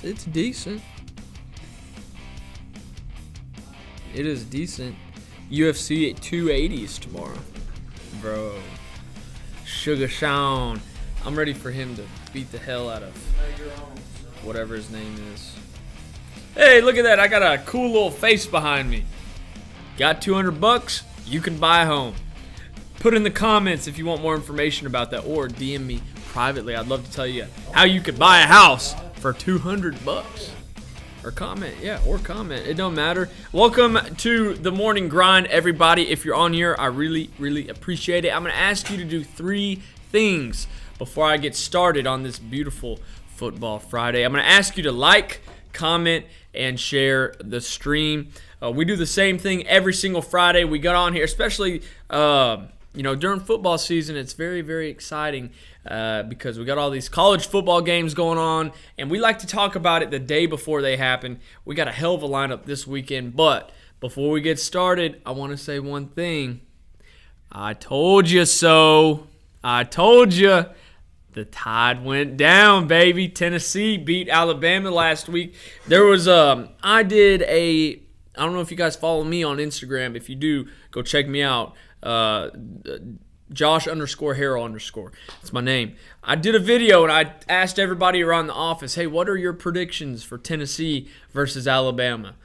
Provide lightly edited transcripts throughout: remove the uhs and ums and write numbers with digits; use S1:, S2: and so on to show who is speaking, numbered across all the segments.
S1: It's decent. It is decent. UFC at 280s tomorrow. Bro. Sugar Sean. I'm ready for him to beat the hell out of whatever his name is. Hey, look at that. I got a cool little face behind me. Got $200? You can buy a home. Put in the comments if you want more information about that, or DM me privately. I'd love to tell you how you could buy a house for $200. Or comment, or comment. It don't matter. Welcome to the morning grind, everybody. If you're on here, I really, really appreciate it. I'm going to ask you to do 3 things before I get started on this beautiful Football Friday. I'm going to ask you to like, comment, and share the stream. We do the same thing every single Friday. We got on here, especially during football season. It's very, very exciting because we got all these college football games going on, and we like to talk about it the day before they happen. We got a hell of a lineup this weekend, but before we get started, I want to say one thing. I told you so. I told you. The tide went down, baby. Tennessee beat Alabama last week. There was I don't know if you guys follow me on Instagram. If you do, go check me out. Josh_Harrell_. It's my name. I did a video and I asked everybody around the office, hey, what are your predictions for Tennessee versus Alabama?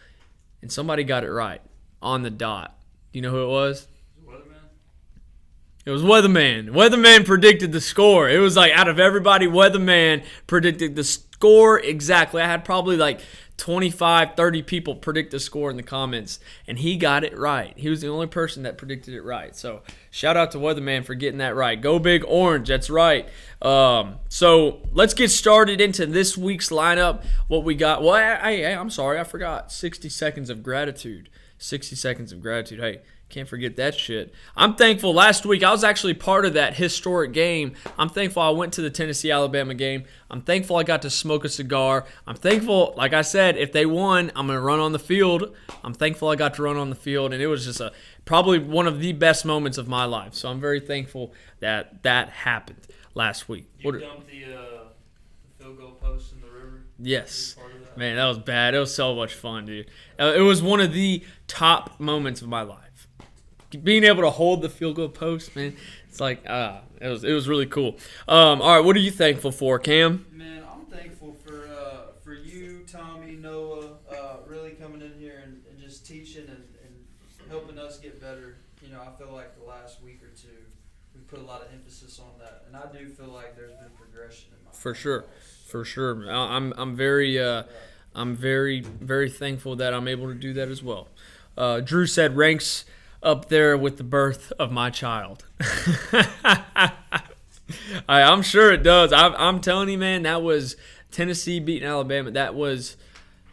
S1: And somebody got it right on the dot. Do you know who it was? It was Weatherman. Weatherman predicted the score. It was like out of everybody, Weatherman predicted the score exactly. I had probably like 25, 30 people predict the score in the comments, and he got it right. He was the only person that predicted it right. So shout out to Weatherman for getting that right. Go Big Orange. That's right. So let's get started into this week's lineup. What we got. Well, I'm sorry. I forgot. 60 seconds of gratitude. 60 seconds of gratitude. Hey. Can't forget that shit. I'm thankful last week. I was actually part of that historic game. I'm thankful I went to the Tennessee-Alabama game. I'm thankful I got to smoke a cigar. I'm thankful, like I said, if they won, I'm going to run on the field. I'm thankful I got to run on the field, and it was just probably one of the best moments of my life. So I'm very thankful that that happened last week.
S2: You dumped the field goal post in the river?
S1: Yes. Man, that was bad. It was so much fun, dude. It was one of the top moments of my life. Being able to hold the field goal post, man, it's like it was really cool. All right, what are you thankful for, Cam?
S3: Man, I'm thankful for you, Tommy, Noah, really coming in here and just teaching and helping us get better. You know, I feel like the last week or two we put a lot of emphasis on that, and I do feel like there's been progression in my
S1: for sure. I'm very, very thankful that I'm able to do that as well. Drew said ranks up there with the birth of my child. I'm sure it does. I'm telling you, man, that was Tennessee beating Alabama. That was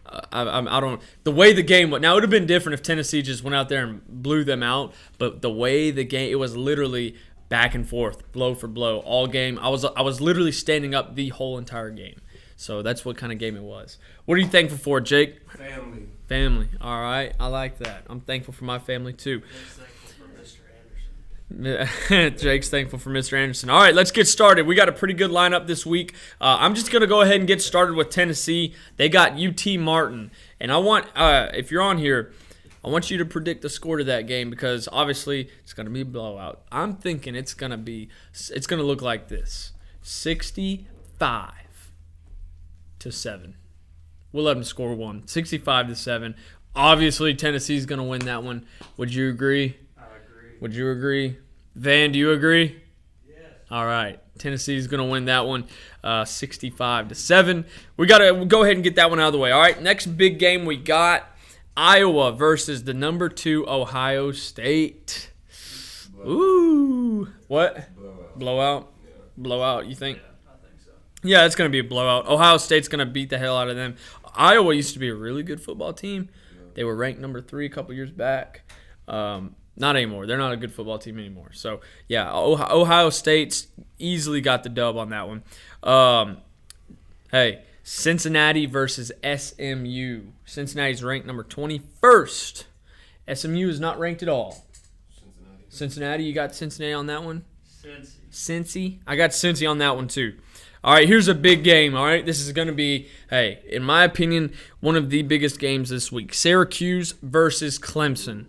S1: I don't the way the game went. Now it would have been different if Tennessee just went out there and blew them out, but the way the game, it was literally back and forth, blow for blow, all game. I was literally standing up the whole entire game. So that's what kind of game it was. What are you thankful for, Jake? Family. All right. I like that. I'm thankful for my family, too. Jake's thankful for Mr. Anderson. All right, let's get started. We got a pretty good lineup this week. I'm just going to go ahead and get started with Tennessee. They got UT Martin. And I want, if you're on here, I want you to predict the score to that game because obviously it's going to be a blowout. I'm thinking it's going to look like this. 65-7. We'll let them score one. 65-7. Obviously, Tennessee's going to win that one. Would you agree?
S2: I agree.
S1: Would you agree? Van, do you agree?
S2: Yes.
S1: All right. Tennessee's going to win that one 65-7. We got to go ahead and get that one out of the way. All right, next big game we got Iowa versus the number 2 Ohio State. Ooh. What? Blowout?
S4: Yeah.
S1: Blowout, you think?
S2: Yeah, I think so.
S1: Yeah, it's going to be a blowout. Ohio State's going to beat the hell out of them. Iowa used to be a really good football team. They were ranked number 3 a couple years back. Not anymore. They're not a good football team anymore. So, yeah, Ohio State's easily got the dub on that one. Hey, Cincinnati versus SMU. Cincinnati's ranked number 21st. SMU is not ranked at all. Cincinnati, you got Cincinnati on that one?
S2: Cincy.
S1: Cincy? I got Cincy on that one too. All right, here's a big game, all right? This is going to be, hey, in my opinion, one of the biggest games this week. Syracuse versus Clemson.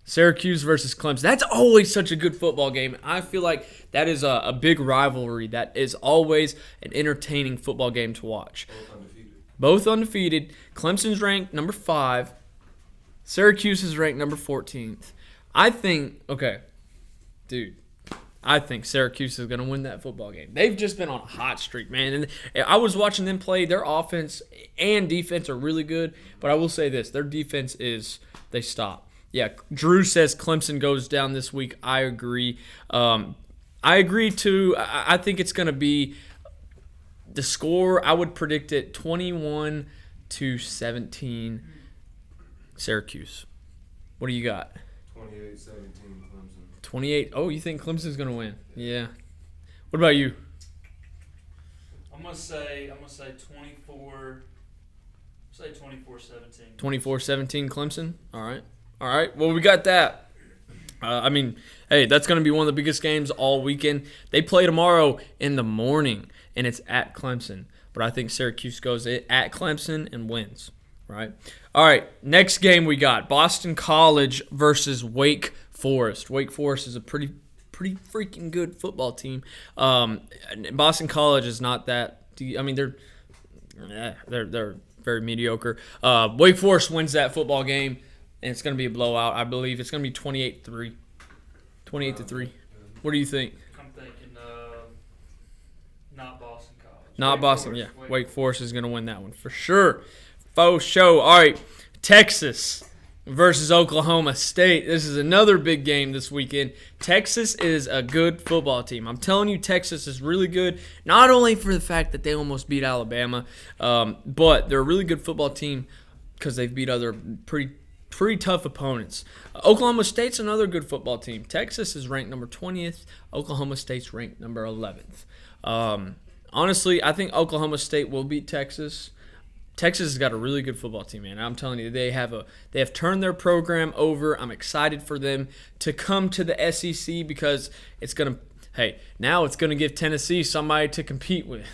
S1: Syracuse versus Clemson. That's always such a good football game. I feel like that is a big rivalry. That is always an entertaining football game to watch. Both undefeated. Clemson's ranked number 5. Syracuse is ranked number 14th. I think Syracuse is going to win that football game. They've just been on a hot streak, man. And I was watching them play. Their offense and defense are really good. But I will say this. Their defense they stop. Yeah, Drew says Clemson goes down this week. I agree. I agree, too. I think it's going to be the score. I would predict it 21-17 Syracuse. What do you got?
S4: 28-17 Clemson.
S1: 28. Oh, you think Clemson's going to win? Yeah. What about you?
S2: I'm gonna say 24. Say 24-17.
S1: 24-17 Clemson? All right. Well, we got that. Hey, that's going to be one of the biggest games all weekend. They play tomorrow in the morning, and it's at Clemson. But I think Syracuse goes at Clemson and wins. Right? All right, next game we got Boston College versus Wake Forest. Wake Forest is a pretty freaking good football team. Boston College is not that. They're very mediocre. Wake Forest wins that football game. And it's going to be a blowout, I believe. It's going to be 28-3. 28-3. What do you think?
S2: I'm thinking not Boston College.
S1: Not Boston, yeah. Wake Forest is going to win that one for sure. Faux show. All right, Texas versus Oklahoma State. This is another big game this weekend. Texas is a good football team. I'm telling you, Texas is really good, not only for the fact that they almost beat Alabama, but they're a really good football team because they've beat other pretty tough opponents. Oklahoma State's another good football team. Texas is ranked number 20th. Oklahoma State's ranked number 11th. Honestly, I think Oklahoma State will beat Texas. Texas has got a really good football team, man. I'm telling you, they have turned their program over. I'm excited for them to come to the SEC because now it's gonna give Tennessee somebody to compete with.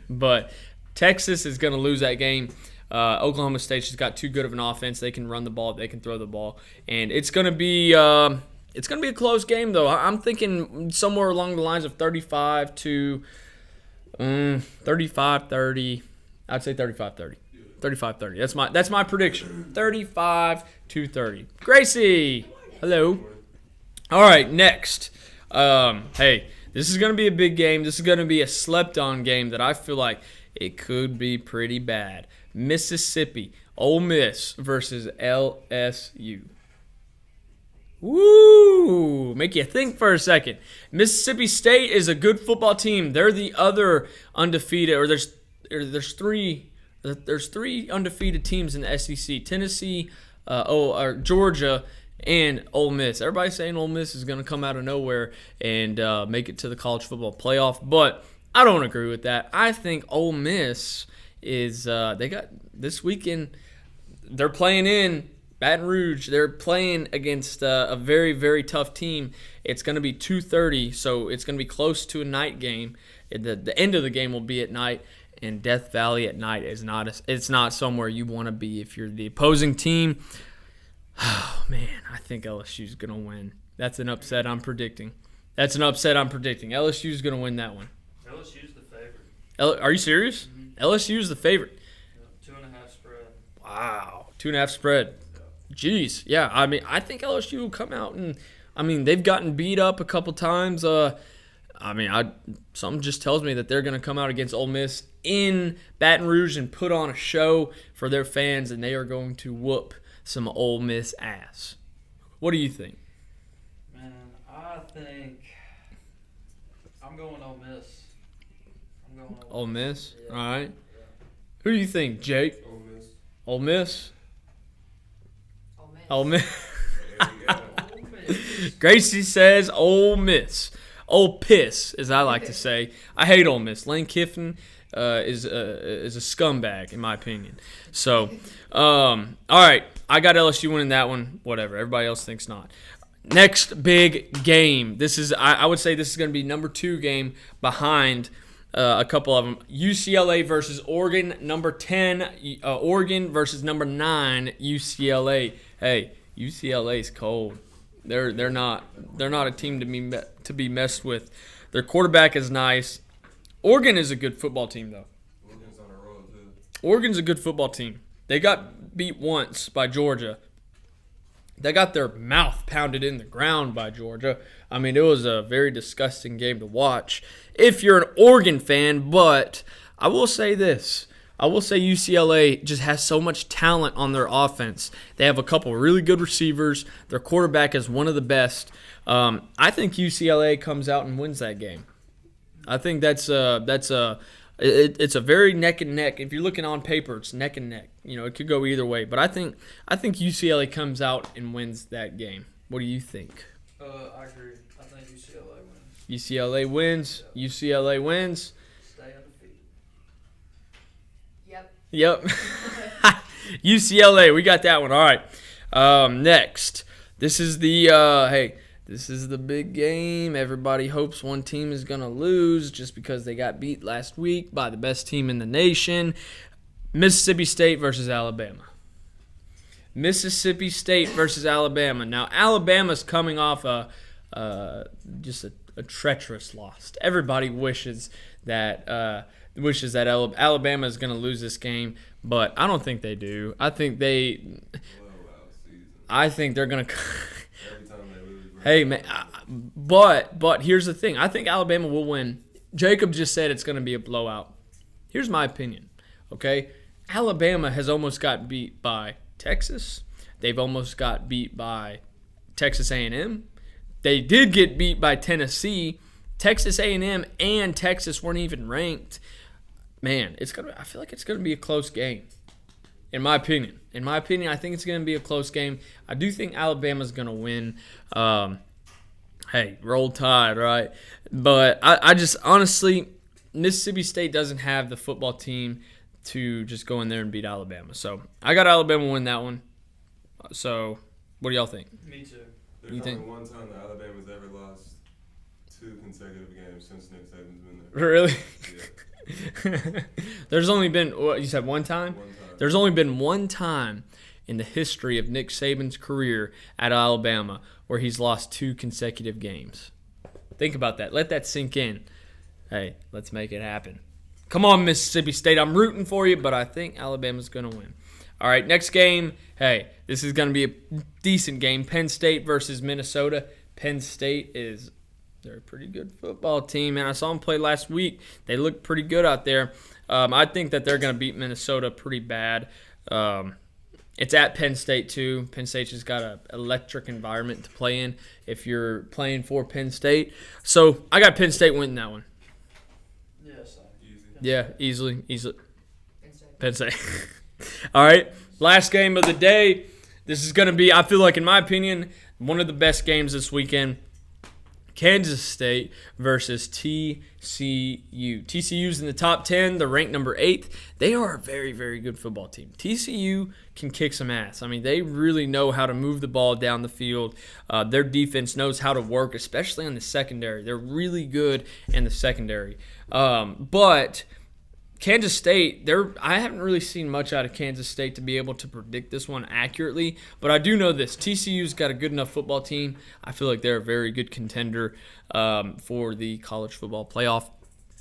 S1: But Texas is gonna lose that game. Oklahoma State's just got too good of an offense. They can run the ball. They can throw the ball. And it's going to be a close game, though. I'm thinking somewhere along the lines of 35-30. I'd say 35-30. 35-30. That's my prediction. 35-30. Gracie, hello. All right, next. Hey, this is going to be a big game. This is going to be a slept-on game that I feel like it could be pretty bad. Mississippi, Ole Miss versus LSU. Woo! Make you think for a second. Mississippi State is a good football team. They're the other undefeated, or there's three undefeated teams in the SEC. Tennessee, Georgia, and Ole Miss. Everybody's saying Ole Miss is going to come out of nowhere and make it to the college football playoff, but I don't agree with that. I think Ole Miss is they got this weekend. They're playing in Baton Rouge. They're playing against a very, very tough team. It's going to be 2:30, so it's going to be close to a night game. The end of the game will be at night, and Death Valley at night is not somewhere you want to be if you're the opposing team. Oh man, I think LSU's going to win. That's an upset I'm predicting. LSU's going to win that one.
S2: LSU's the favorite.
S1: Are you serious?
S2: Mm-hmm.
S1: LSU's the favorite.
S2: 2.5 spread.
S1: Wow, 2.5 spread. Jeez, yeah. I think LSU will come out and they've gotten beat up a couple times. Something just tells me that they're going to come out against Ole Miss in Baton Rouge and put on a show for their fans, and they are going to whoop some Ole Miss ass. What do you think?
S3: Man, I think I'm going Ole Miss.
S1: Ole Miss?
S3: Yeah.
S1: All right.
S3: Yeah.
S1: Who do you think, Jake?
S4: Ole Miss.
S1: Ole Miss?
S5: Ole Miss.
S1: Ole Miss. Gracie says Ole Miss. Ole Piss, as I like to say. I hate Ole Miss. Lane Kiffin is a scumbag, in my opinion. So, all right. I got LSU winning that one. Whatever. Everybody else thinks not. Next big game. I would say this is going to be number 2 game behind a couple of them. UCLA versus Oregon, number 10. Oregon versus number 9, UCLA. Hey, UCLA's cold. They're not a team to be messed with. Their quarterback is nice. Oregon is a good football team, though.
S4: Oregon's on a roll, too.
S1: Oregon's a good football team. They got beat once by Georgia. They got their mouth pounded in the ground by Georgia. I mean, it was a very disgusting game to watch if you're an Oregon fan, but I will say this. I will say UCLA just has so much talent on their offense. They have a couple really good receivers. Their quarterback is one of the best. I think UCLA comes out and wins that game. I think it's a very neck and neck. If you're looking on paper, it's neck and neck. You know, it could go either way. But I think UCLA comes out and wins that game. What do you think?
S3: I agree. I think UCLA wins.
S1: UCLA wins. UCLA wins.
S3: Stay undefeated.
S1: Yep. UCLA, we got that one. All right. Next, this is the big game. Everybody hopes one team is going to lose just because they got beat last week by the best team in the nation. Mississippi State versus Alabama. Mississippi State versus Alabama. Now, Alabama's coming off just a treacherous loss. Everybody wishes that Alabama is going to lose this game, but I don't think they do. I think they're going to
S4: Every time they lose, bro.
S1: Hey, man, but here's the thing. I think Alabama will win. Jacob just said it's going to be a blowout. Here's my opinion, okay? Alabama has almost got beat by Texas. They've almost got beat by Texas A&M. They did get beat by Tennessee. Texas A&M and Texas weren't even ranked. Man, I feel like it's going to be a close game. In my opinion, I think it's going to be a close game. I do think Alabama's going to win. Hey, roll tide, right? But I just honestly, Mississippi State doesn't have the football team to just go in there and beat Alabama. So I got Alabama win that one. So what do y'all think?
S3: Me too.
S4: There's
S1: You
S4: only
S1: think-
S4: one time that Alabama's ever lost 2 consecutive games since Nick Saban's been there.
S1: Really?
S4: Yeah,
S1: There's only been, what, you said one time?
S4: one time.
S1: There's only been one time in the history of Nick Saban's career at Alabama where he's lost 2 consecutive games. Think about that. Let that sink in. Hey, let's make it happen. Come on, Mississippi State. I'm rooting for you, but I think Alabama's going to win. All right, next game. Hey, this is going to be a decent game. Penn State versus Minnesota. Penn State they're a pretty good football team, and I saw them play last week. They look pretty good out there. I think that they're going to beat Minnesota pretty bad. It's at Penn State, too. Penn State's just got an electric environment to play in if you're playing for Penn State. So I got Penn State winning that one.
S3: Yes.
S4: Easy.
S1: Yeah, easily. Penn State. All right, last game of the day. This is going to be, I feel like, in my opinion, one of the best games this weekend. Kansas State versus TCU. TCU's in the top 10. They're ranked number 8. They are a very, very good football team. TCU can kick some ass. I mean, they really know how to move the ball down the field. Their defense knows how to work, especially on the secondary. They're really good in the secondary. But Kansas State, I haven't really seen much out of Kansas State to be able to predict this one accurately, but I do know this. TCU's got a good enough football team. I feel like they're a very good contender for the college football playoff.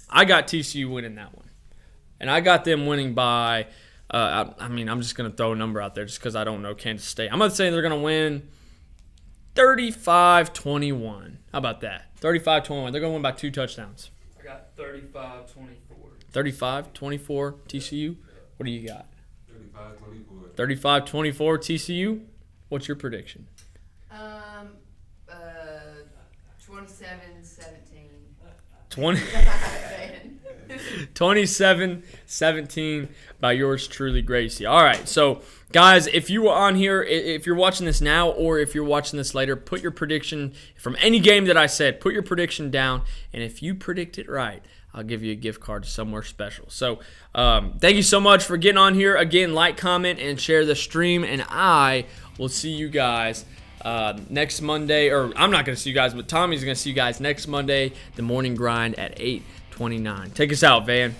S1: I got TCU winning that one, and I got them winning by, I'm just going to throw a number out there just because I don't know Kansas State. I'm going to say they're going to win 35-21. How about that? 35-21. They're going to win by 2 touchdowns.
S2: I got 35-24.
S1: 35-24 TCU. What do you got?
S4: 35-24.
S1: 35-24 TCU. What's your prediction?
S5: 27-17.
S1: 27-17 by yours truly, Gracie. All right, so guys, if you were on here, if you're watching this now or if you're watching this later, put your prediction from any game that I said, put your prediction down, and if you predict it right, I'll give you a gift card to somewhere special. So thank you so much for getting on here. Again, like, comment, and share the stream, and I will see you guys next Monday. Or I'm not going to see you guys, but Tommy's going to see you guys next Monday, the morning grind at 8. 29. Take us out, Van.